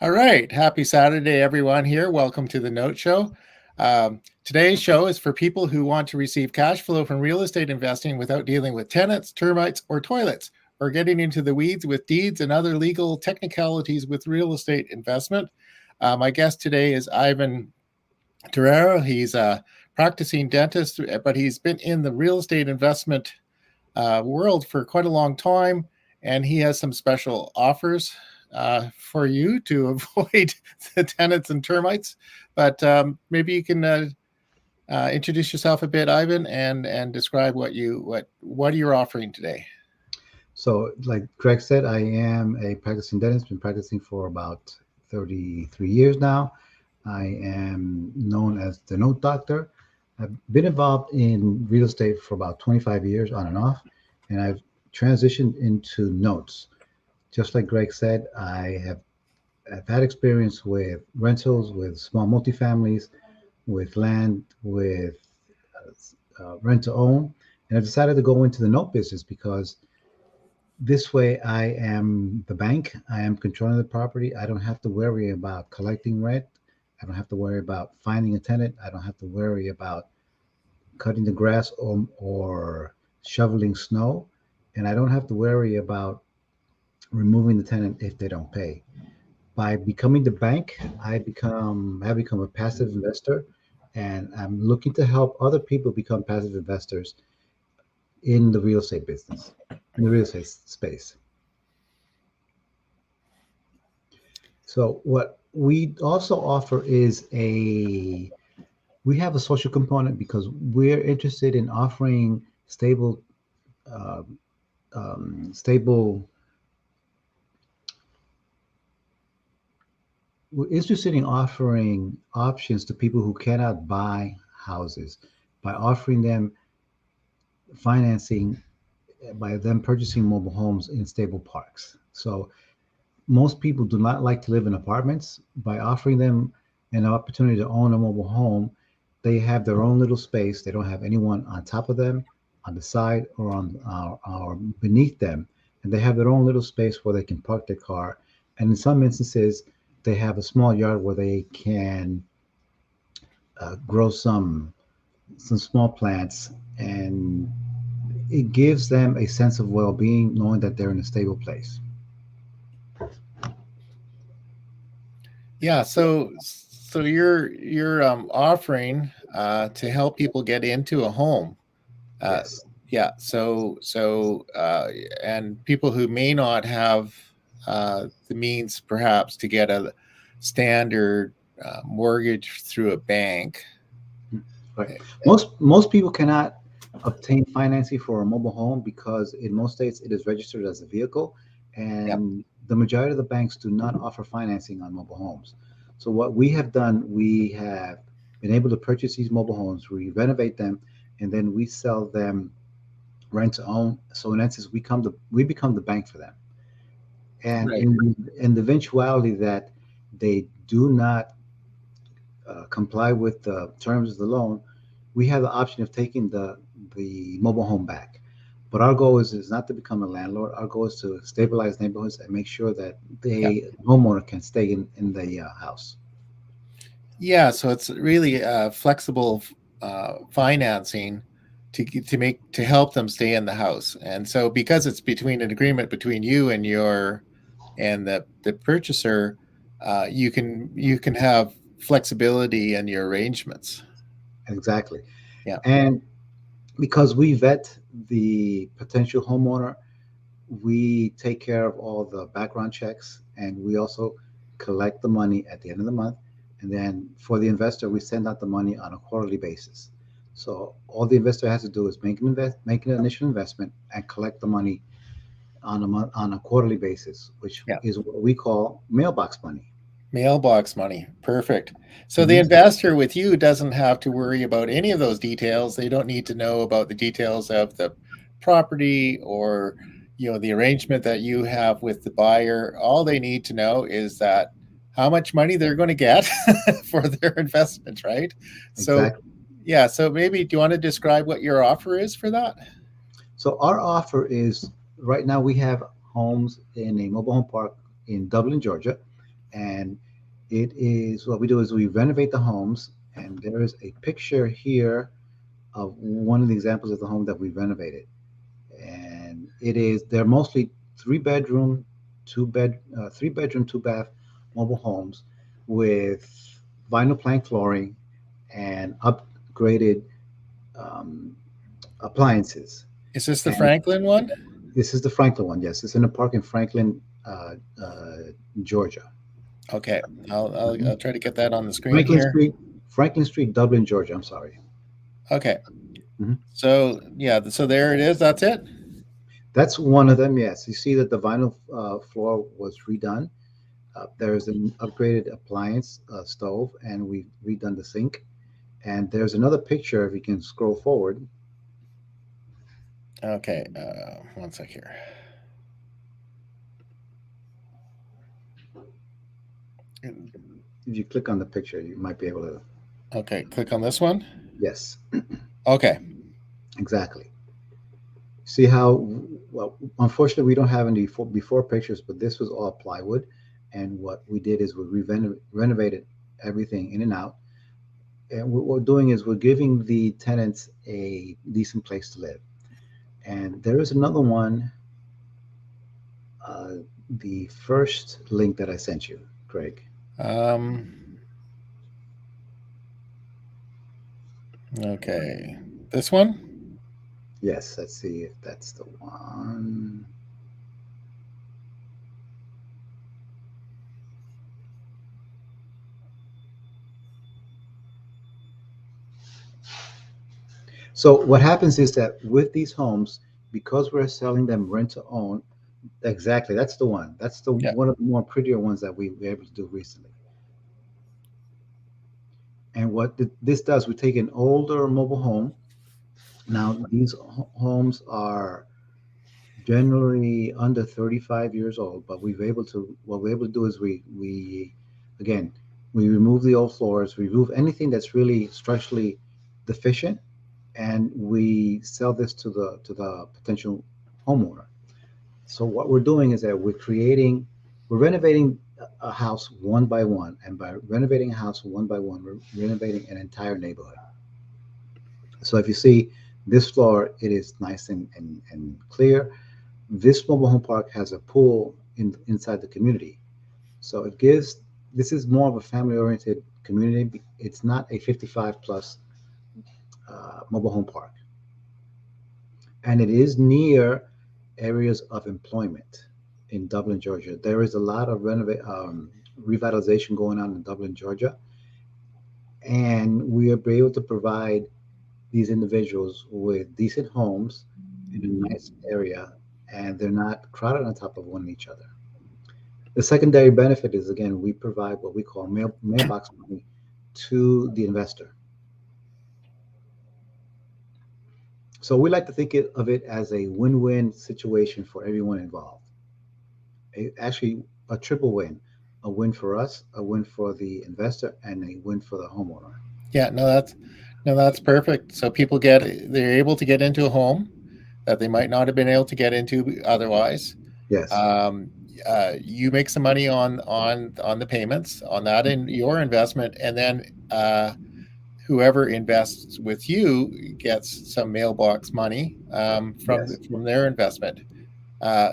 All right. Happy Saturday, everyone here. Welcome to the Note Show. Today's show is for people who want to receive cash flow from real estate investing without dealing with tenants, termites, or toilets, or getting into the weeds with deeds and other legal technicalities with real estate investment. My guest today is Ivan Terrero. He's a practicing dentist, but he's been in the real estate investment world for quite a long time, and he has some special offers for you to avoid the tenants and termites. But maybe you can introduce yourself a bit, Ivan, and describe what you're offering today. So, like Greg said, I am a practicing dentist, been practicing for about 33 years now. I am known as the Note Doctor. I've been involved in real estate for about 25 years on and off, and I've transitioned into notes. Just like Greg said, I've had experience with rentals, with small multifamilies, with land, with rent to own, and I decided to go into the note business because this way, I am the bank. I am controlling the property. I don't have to worry about collecting rent. I don't have to worry about finding a tenant. I don't have to worry about cutting the grass or shoveling snow. And I don't have to worry about removing the tenant if they don't pay. By becoming the bank, have become a passive investor, and I'm looking to help other people become passive investors in the real estate business, in the real estate space. So what we also offer is we have a social component because we're interested in offering uh, stable. We're interested in offering options to people who cannot buy houses by offering them financing by them purchasing mobile homes in stable parks. So most people do not like to live in apartments. By offering them an opportunity to own a mobile home, they have their own little space. They don't have anyone on top of them, on the side, or beneath them, and they have their own little space where they can park their car. And in some instances, they have a small yard where they can grow some small plants, and it gives them a sense of well-being knowing that they're in a stable place. Yeah. So you're offering to help people get into a home. Uh, Yes. yeah. And people who may not have the means, perhaps, to get a standard mortgage through a bank. Right. Most people cannot obtain financing for a mobile home because in most states it is registered as a vehicle, Yeah. and the majority of the banks do not offer financing on mobile homes. So what we have done, we have been able to purchase these mobile homes, we renovate them, and then we sell them rent to own. So in essence, we become the bank for them. And Right. in the eventuality that they do not comply with the terms of the loan, we have the option of taking the mobile home back. But our goal is not to become a landlord. Our goal is to stabilize neighborhoods and make sure that Yeah. the homeowner can stay in the house. Yeah. So it's really flexible financing to help them stay in the house. And so because it's between an agreement between you and the purchaser, you can have flexibility in your arrangements. Exactly. Yeah. And because we vet the potential homeowner, we take care of all the background checks, and we also collect the money at the end of the month. And then for the investor, we send out the money on a quarterly basis. So all the investor has to do is make an initial investment and collect the money on a quarterly basis, which Yeah. is what we call mailbox money. Mailbox money. Perfect. So the Mhm. investor with you doesn't have to worry about any of those details. They don't need to know about the details of the property or the arrangement that you have with the buyer. All they need to know is that how much money they're going to get for their investment, right? So Exactly. yeah, so maybe do you want to describe what your offer is for that? So our offer is right now we have homes in a mobile home park in Dublin, Georgia, And it is what we do is we renovate the homes, and there is a picture here of one of the examples of the home that we renovated. And they're mostly three bedroom, two bath mobile homes with vinyl plank flooring and upgraded um, appliances. Is this the And Franklin one? this is the Franklin one. Yes, it's in a park in Franklin, uh, uh, Georgia. Okay, Mhm. I'll try to get that on the screen Franklin here. Street, Franklin Street, Dublin, Georgia. I'm sorry. Okay, Mhm. so yeah, so there it is. That's it. That's one of them. Yes, you see that the vinyl floor was redone. There's an upgraded appliance stove, and we've redone the sink. And there's another picture, if you can scroll forward. Okay, one sec here. If you click on the picture, you might be able to. Okay, click on this one. Yes, Okay, exactly. See how, well, unfortunately, we don't have any before pictures, but this was all plywood. And what we did is renovated everything in and out. And what we're doing is we're giving the tenants a decent place to live. And there is another one, uh, the first link that I sent you, Craig. um, okay, this one. Yes, let's see if that's the one. So what happens is that with these homes, because we're selling them rent to own, exactly, that's the one. That's the Yeah. one of the more prettier ones that we were able to do recently. And what this does, we take an older mobile home. Now these homes are generally under 35 years old, but we've able to what we're able to do is we again we remove the old floors, remove anything that's really structurally deficient, and we sell this to the potential homeowner. So what we're doing is that we're renovating a house one by one, and by renovating a house one by one, we're renovating an entire neighborhood. So if you see this floor, it is nice and clear. This mobile home park has a pool inside the community. So this is more of a family oriented community. It's not a 55 plus mobile home park. And it is near areas of employment in Dublin, Georgia. There is a lot of revitalization going on in Dublin, Georgia. And we are able to provide these individuals with decent homes in a nice area, and they're not crowded on top of one each other. The secondary benefit is, again, we provide what we call mailbox money to the investor. So we like to of it as a win-win situation for everyone involved. Actually, a triple win: a win for us, a win for the investor, and a win for the homeowner. Yeah, no, that's perfect. So people they're able to get into a home that they might not have been able to get into otherwise. Yes, Um, you make some money on the payments on that in your investment, and then whoever invests with you gets some mailbox money yes. from their investment.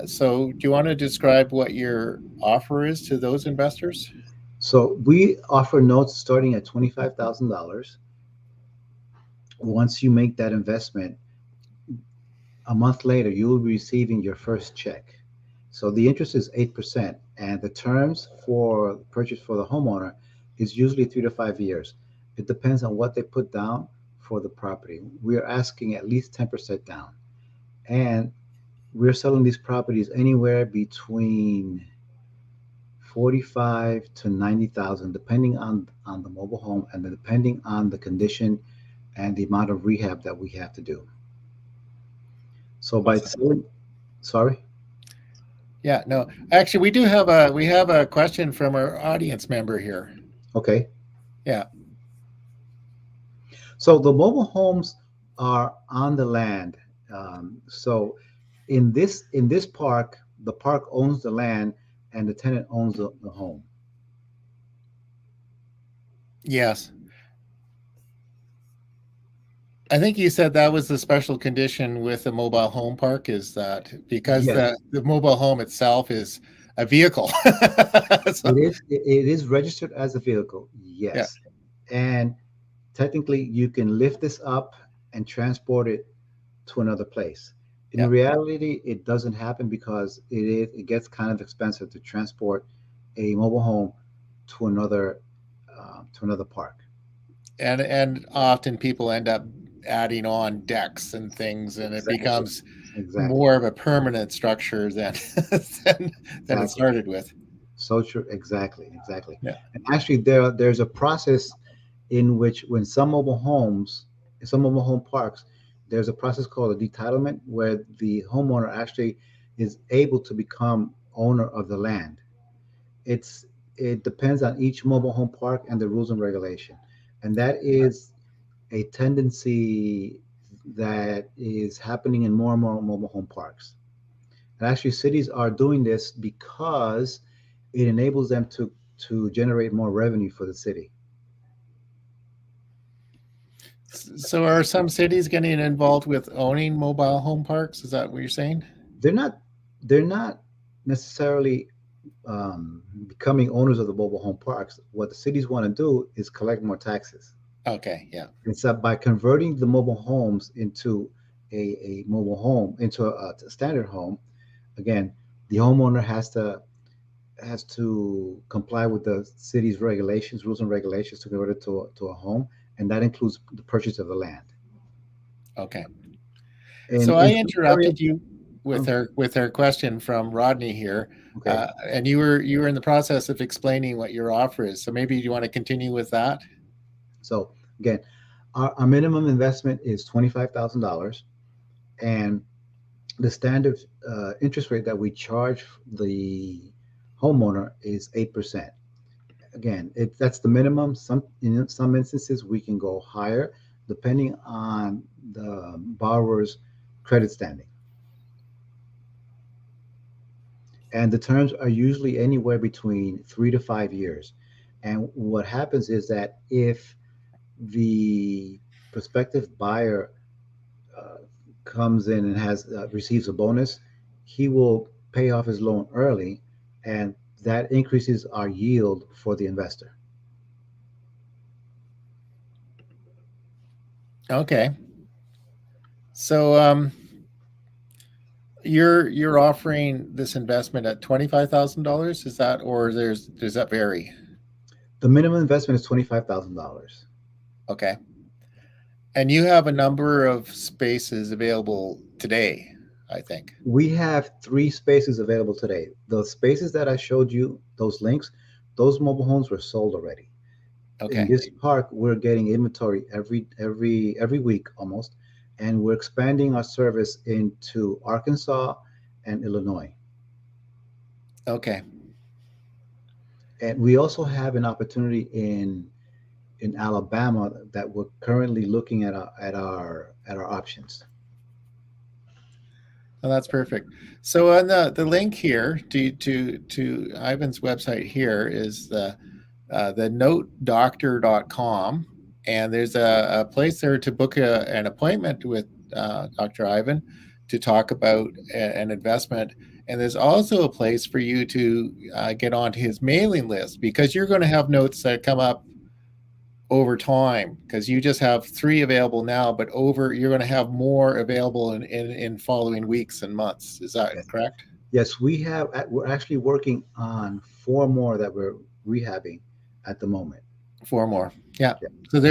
So, do you want to describe what your offer is to those investors? So we offer notes starting at $25,000. Once you make that investment, a month later, you will be receiving your first check. So the interest is 8%, and the terms for purchase for the homeowner is usually 3 to 5 years. It depends on what they put down for the property. We are asking at least 10% down, and we're selling these properties anywhere between 45 to 90,000, depending on the mobile home and depending on the condition and the amount of rehab that we have to do. So by Awesome. selling, sorry. Yeah, no, actually, we have a question from our audience member here. Okay. Yeah. So the mobile homes are on the land. So in this park, the park owns the land and the tenant owns the home. Yes. I think you said that was the special condition with the mobile home park is that because Yes, the mobile home itself is a vehicle. So, it is registered as a vehicle. yeah, Yes, and technically you can lift this up and transport it to another place. In yeah. reality, it doesn't happen because it gets kind of expensive to transport a mobile home to another park. And often people end up adding on decks and things, and it Exactly. becomes Exactly. more of a permanent structure than than, than it Exactly. started with. So true. Exactly. Exactly. Yeah. And actually, there's a process in which when some mobile home parks, there's a process called a detitlement where the homeowner actually is able to become owner of the land. It's it depends on each mobile home park and the rules and regulation, and that is a tendency that is happening in more and more mobile home parks. And actually, cities are doing this because it enables them to generate more revenue for the city. So are some cities getting involved with owning mobile home parks? Is that what you're saying? They're not they're not necessarily becoming owners of the mobile home parks. What the cities want to do is collect more taxes. Okay, yeah. It's that by converting the mobile homes into a mobile home into a standard home, again, the homeowner has to comply with the city's regulations, rules and regulations to convert it to a home, and that includes the purchase of the land. Okay. So I In some areas, interrupted you oh, with her question from Rodney here, okay. and you were in the process of explaining what your offer is. So maybe you want to continue with that. So again, our minimum investment is $25,000, and the standard interest rate that we charge the homeowner is 8%. Again, that's the minimum. In some instances we can go higher depending on the borrower's credit standing. And the terms are usually anywhere between 3 to 5 years. And what happens is that if the prospective buyer uh, comes in and has receives a bonus, he will pay off his loan early, and that increases our yield for the investor. Okay. So you're offering this investment at $25,000. Is that or does that vary? The minimum investment is $25,000. Okay. And you have a number of spaces available today, I think. We have 3 spaces available today. The spaces that I showed you, those links, those mobile homes were sold already. In Okay. this park, we're getting inventory every week almost, and we're expanding our service into Arkansas and Illinois. Okay. And we also have an opportunity in Alabama that we're currently looking at our options. Well, that's perfect. So on the link here to Ivan's website here is the notedoctor.com, and there's a place there to book an appointment with Dr. Ivan to talk about an investment. And there's also a place for you to get onto his mailing list because you're going to have notes that come up over time because you just have three available now, but over you're going to have more available in following weeks and months. Is that Yes, correct? yes, we're actually working on 4 more that we're rehabbing at the moment. Four more. Yeah. Yeah. So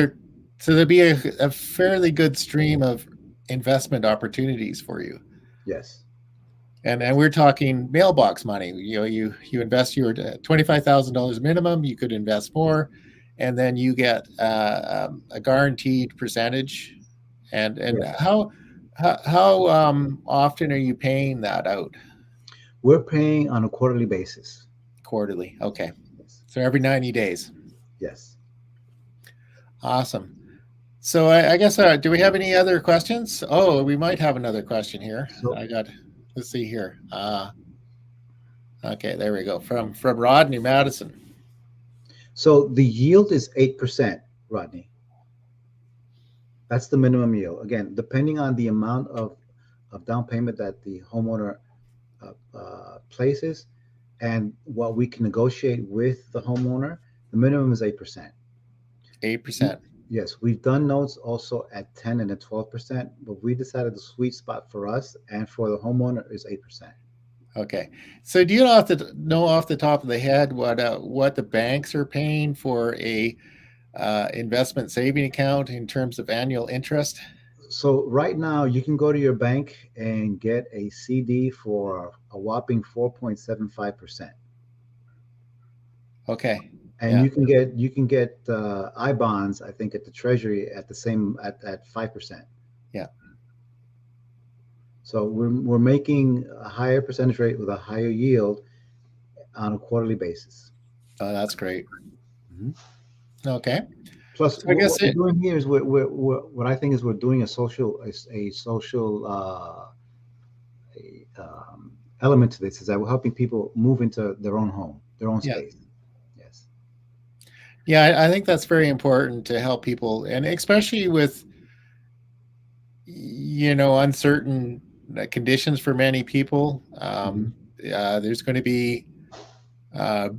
there'd be a fairly good stream of investment opportunities for you. Yes. And we're talking mailbox money. You know, you invest your $25,000 minimum. You could invest more, and then you get a guaranteed percentage. And Yes. how often are you paying that out? We're paying on a quarterly basis. Quarterly. Okay, Yes. so every 90 days. Yes. Awesome. So I guess do we have any other questions? Oh, we might have another question here. So I got. Let's see here. Okay, there we go. From Rodney Madison. So the yield is 8%, Rodney. That's the minimum yield. Again, depending on the amount of down payment that the homeowner places and what we can negotiate with the homeowner, the minimum is 8%. 8%. Yes, we've done notes also at 10 and at 12%, but we decided the sweet spot for us and for the homeowner is 8%. Okay. So do you know off the top of the head what the banks are paying for a investment saving account in terms of annual interest? So right now you can go to your bank and get a CD for a whopping 4.75%. Okay. And Yeah. you can get I bonds, I think, at the Treasury at the same at 5%. Yeah. So we're making a higher percentage rate with a higher yield on a quarterly basis. Oh, that's great. Mhm. Okay. Plus, So I guess what we're it, doing here is what I think is we're doing a social element to this is that we're helping people move into their own home, their own yeah. space. Yes. Yeah, I think that's very important to help people, and especially with uncertain conditions for many people. Hmm. There's going to be uh,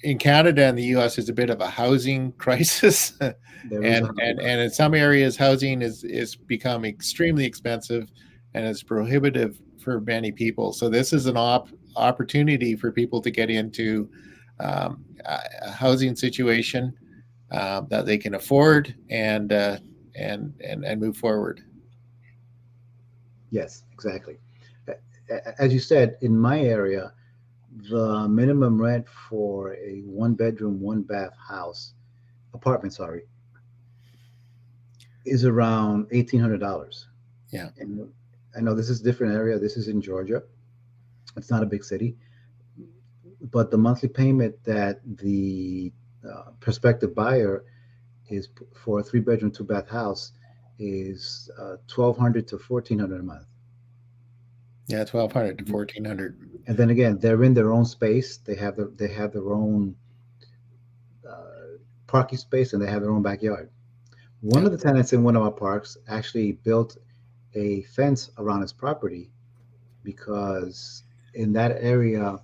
in Canada and the U.S. is a bit of a housing crisis, There is a and in some areas housing is become extremely expensive and is prohibitive for many people. So this is an opportunity for people to get into a housing situation that they can afford and move forward. yes, exactly. As you said, in my area, the minimum rent for a one bedroom, one bath house apartment, sorry, is around $1,800. Yeah, And I know this is a different area. This is in Georgia. It's not a big city, but the monthly payment that the prospective buyer is for a three bedroom, two bath house is 1,200 to 1,400 a month. yeah, 1,200 to 1,400. And then again, they're in their own space. They have their own parking space and they have their own backyard. One Yeah, of the tenants in one of our parks actually built a fence around his property because in that area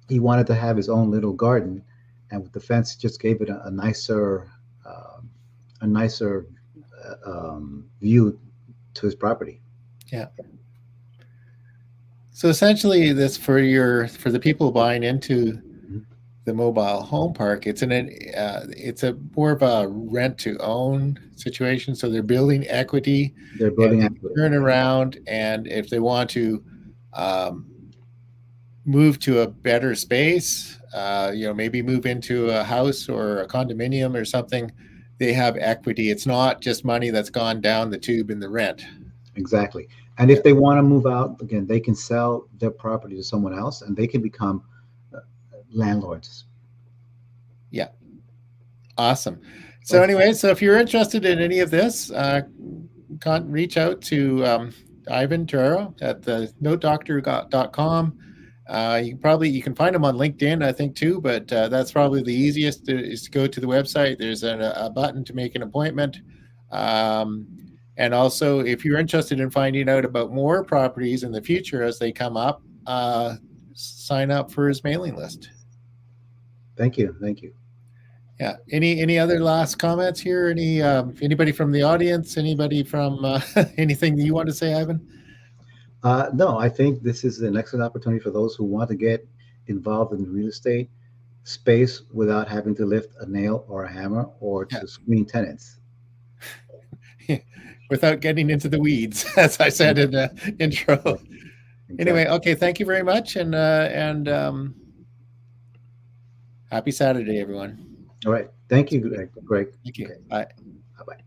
he wanted to have his own little garden, and with the fence just gave it um, a nicer view to his property. yeah. So essentially, this for the people buying into Mhm. the mobile home park, it's a more of a rent to own situation. So they're building equity, They're and building they after can it. turn around, and if they want to um, move to a better space, maybe move into a house or a condominium or something, they have equity. It's not just money that's gone down the tube in the rent. Exactly. And Yeah, if they want to move out, again, they can sell their property to someone else and they can become uh, landlords. yeah, awesome. So Okay. anyway, so if you're interested in any of this, reach out to Ivan Terrero at the notedoctor.com. You can find him on LinkedIn, I think too, but that's probably the easiest is to go to the website. There's a button to make an appointment. Um, and also, if you're interested in finding out about more properties in the future as they come up, sign up for his mailing list. Thank you. Thank you. Yeah. Any other last comments here? Anybody from the audience? Anybody from anything that you want to say, Ivan? No, I think this is an excellent opportunity for those who want to get involved in real estate space without having to lift a nail or a hammer or Yeah. to screen tenants. Without getting into the weeds, as I said in the intro. Exactly. Anyway, Exactly. okay, thank you very much, and happy Saturday, everyone. All right. Thank you, Greg. Thank you. Okay. Bye. Bye bye.